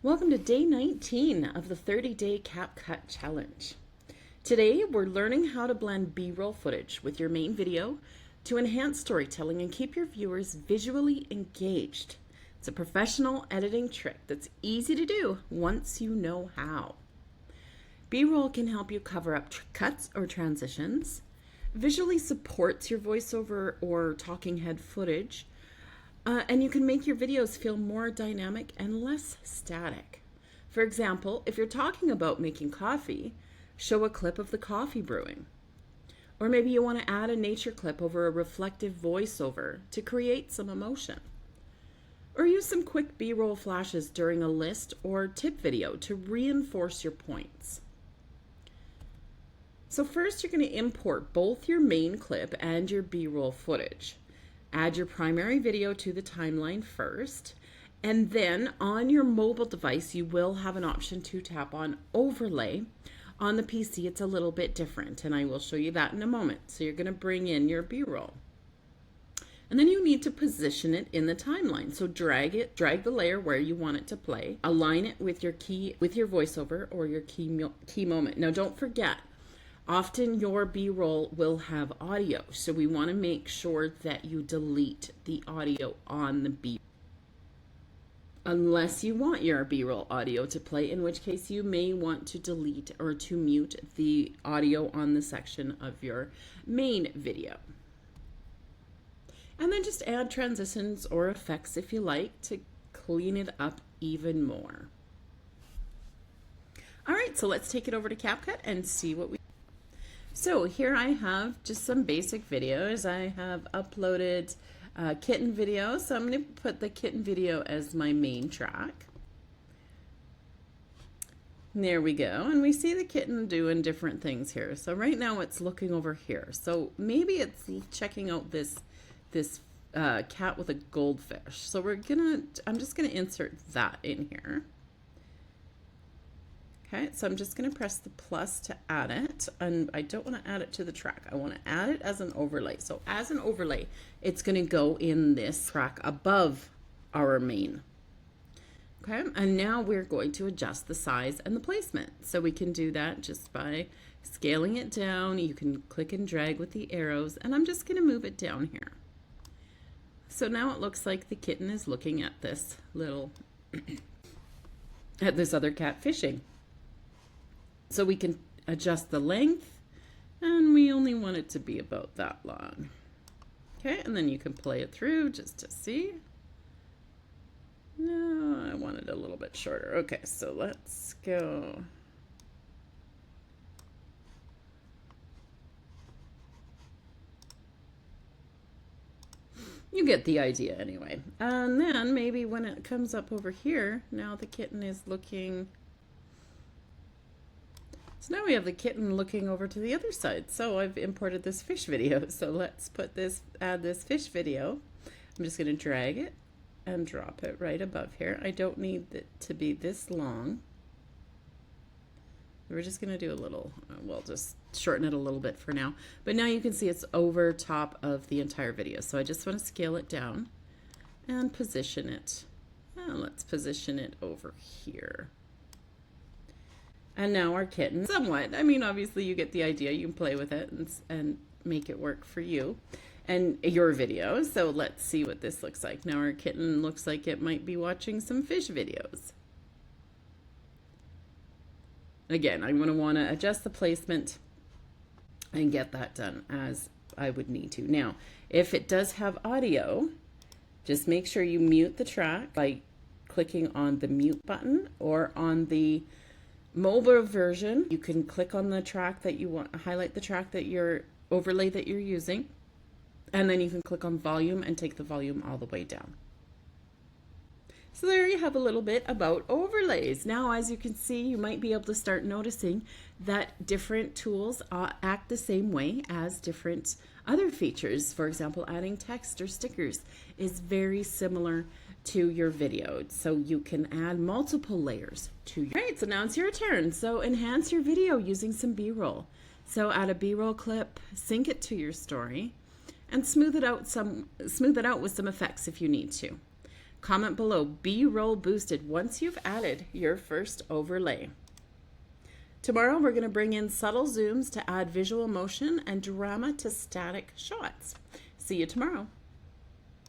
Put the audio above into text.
Welcome to day 19 of the 30-day CapCut challenge. Today we're learning how to blend B-roll footage with your main video to enhance storytelling and keep your viewers visually engaged. It's a professional editing trick that's easy to do once you know how. B-roll can help you cover up cuts or transitions, visually supports your voiceover or talking head footage, and you can make your videos feel more dynamic and less static. For example, if you're talking about making coffee, show a clip of the coffee brewing. Or maybe you want to add a nature clip over a reflective voiceover to create some emotion. Or use some quick B-roll flashes during a list or tip video to reinforce your points. So first you're going to import both your main clip and your B-roll footage. Add your primary video to the timeline first, and then on your mobile device you will have an option to tap on overlay. On the PC it's a little bit different, and I will show you that in a moment. So you're going to bring in your B-roll. And then you need to position it in the timeline. So drag the layer where you want it to play, align it with your voiceover or your key moment. Now don't forget, often your B-roll will have audio, so we want to make sure that you delete the audio on the B-roll. Unless you want your B-roll audio to play, in which case you may want to delete or to mute the audio on the section of your main video. And then just add transitions or effects if you like to clean it up even more. All right, so let's take it over to CapCut and see what we. So here I have just some basic videos. I have uploaded kitten video, so I'm going to put the kitten video as my main track. There we go, and we see the kitten doing different things here. So right now it's looking over here. So maybe it's checking out this cat with a goldfish. So I'm just gonna insert that in here. Okay, so I'm just going to press the plus to add it, and I don't want to add it to the track. I want to add it as an overlay. So as an overlay, it's going to go in this track above our main. Okay, and now we're going to adjust the size and the placement. So we can do that just by scaling it down. You can click and drag with the arrows, and I'm just going to move it down here. So now it looks like the kitten is looking at this little, at this other cat fishing. So we can adjust the length, and we only want it to be about that long. Okay, and then you can play it through just to see. No, I want it a little bit shorter. Okay, so let's go. You get the idea anyway. And then maybe when it comes up over here, now the kitten is looking. So now we have the kitten looking over to the other side. So I've imported this fish video. So let's add this fish video. I'm just going to drag it and drop it right above here. I don't need it to be this long. We're just going to do a little, we'll just shorten it a little bit for now. But now you can see it's over top of the entire video. So I just want to scale it down and position it. Let's position it over here. And now our kitten, somewhat, I mean, obviously you get the idea. You can play with it and make it work for you and your video. So let's see what this looks like. Now our kitten looks like it might be watching some fish videos. Again, I'm going to want to adjust the placement and get that done as I would need to. Now, if it does have audio, just make sure you mute the track by clicking on the mute button, or on the mobile version, you can click on the track that you want, highlight the track that your overlay that you're using, and then you can click on volume and take the volume all the way down. So there you have a little bit about overlays. Now, as you can see, you might be able to start noticing that different tools act the same way as different other features. For example, adding text or stickers is very similar to your video. So you can add multiple layers to your. All right, so now it's your turn. So enhance your video using some B-roll. So add a B-roll clip, sync it to your story, and smooth it out with some effects if you need to. Comment below, B-roll boosted, once you've added your first overlay. Tomorrow we're going to bring in subtle zooms to add visual motion and drama to static shots. See you tomorrow.